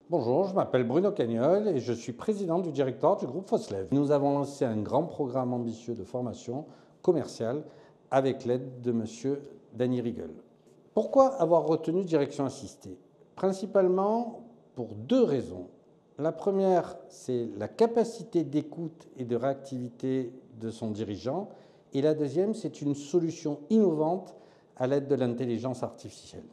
Bonjour, je m'appelle Bruno Cagnol et je suis président du directoire du groupe Foslev. Nous avons lancé un grand programme ambitieux de formation commerciale avec l'aide de M. Danny Riegel. Pourquoi avoir retenu direction assistée? Principalement pour deux raisons. La première, c'est la capacité d'écoute et de réactivité de son dirigeant. Et la deuxième, c'est une solution innovante à l'aide de l'intelligence artificielle.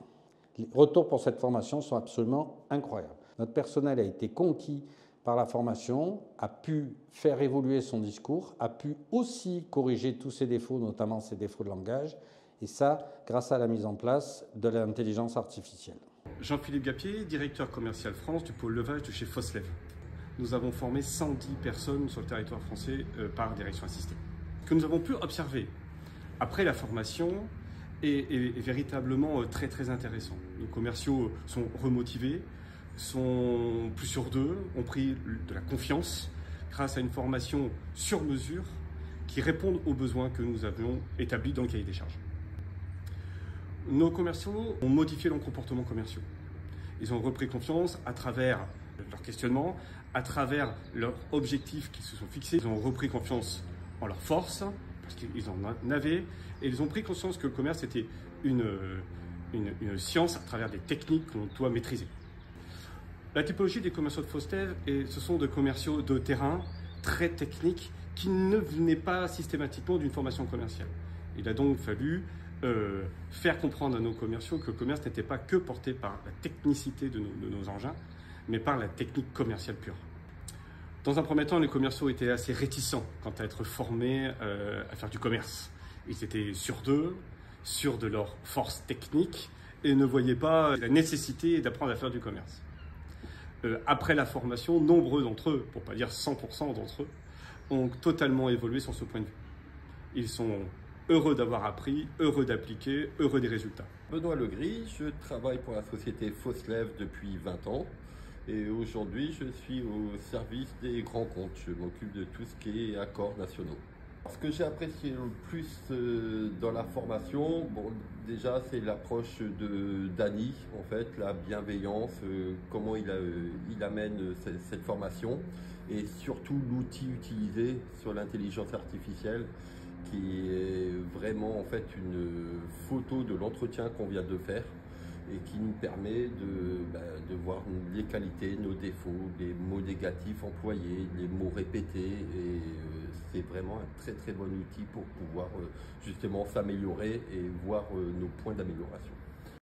Les retours pour cette formation sont absolument incroyables. Notre personnel a été conquis par la formation, a pu faire évoluer son discours, a pu aussi corriger tous ses défauts, notamment ses défauts de langage, et ça grâce à la mise en place de l'intelligence artificielle. Jean-Philippe Gapier, directeur commercial France du pôle levage de chez Foslev. Nous avons formé 110 personnes sur le territoire français par direction assistée. Ce que nous avons pu observer après la formation est véritablement très intéressant. Nos commerciaux sont remotivés, sont plus sûrs d'eux, ont pris de la confiance grâce à une formation sur mesure qui répond aux besoins que nous avions établis dans le cahier des charges. Nos commerciaux ont modifié leurs comportements commerciaux. Ils ont repris confiance à travers leur questionnement, à travers leurs objectifs qu'ils se sont fixés. Ils ont repris confiance en leurs forces, parce qu'ils en avaient, et ils ont pris conscience que le commerce était une science à travers des techniques qu'on doit maîtriser. La typologie des commerciaux de Foslev, ce sont des commerciaux de terrain très techniques qui ne venaient pas systématiquement d'une formation commerciale. Il a donc fallu faire comprendre à nos commerciaux que le commerce n'était pas que porté par la technicité de nos engins, mais par la technique commerciale pure. Dans un premier temps, les commerciaux étaient assez réticents quant à être formés à faire du commerce. Ils étaient sûrs d'eux, sûrs de leur force technique et ne voyaient pas la nécessité d'apprendre à faire du commerce. Après la formation, nombreux d'entre eux, pour ne pas dire 100% d'entre eux, ont totalement évolué sur ce point de vue. Ils sont heureux d'avoir appris, heureux d'appliquer, heureux des résultats. Benoît Legris, je travaille pour la société Foslev depuis 20 ans et aujourd'hui je suis au service des grands comptes. Je m'occupe de tout ce qui est accords nationaux. Ce que j'ai apprécié le plus dans la formation, bon, déjà c'est l'approche de Danny, en fait, la bienveillance, comment il amène cette formation et surtout l'outil utilisé sur l'intelligence artificielle qui est vraiment en fait une photo de l'entretien qu'on vient de faire et qui nous permet de voir les qualités, nos défauts, les mots négatifs employés, les mots répétés et c'est vraiment un très bon outil pour pouvoir justement s'améliorer et voir nos points d'amélioration.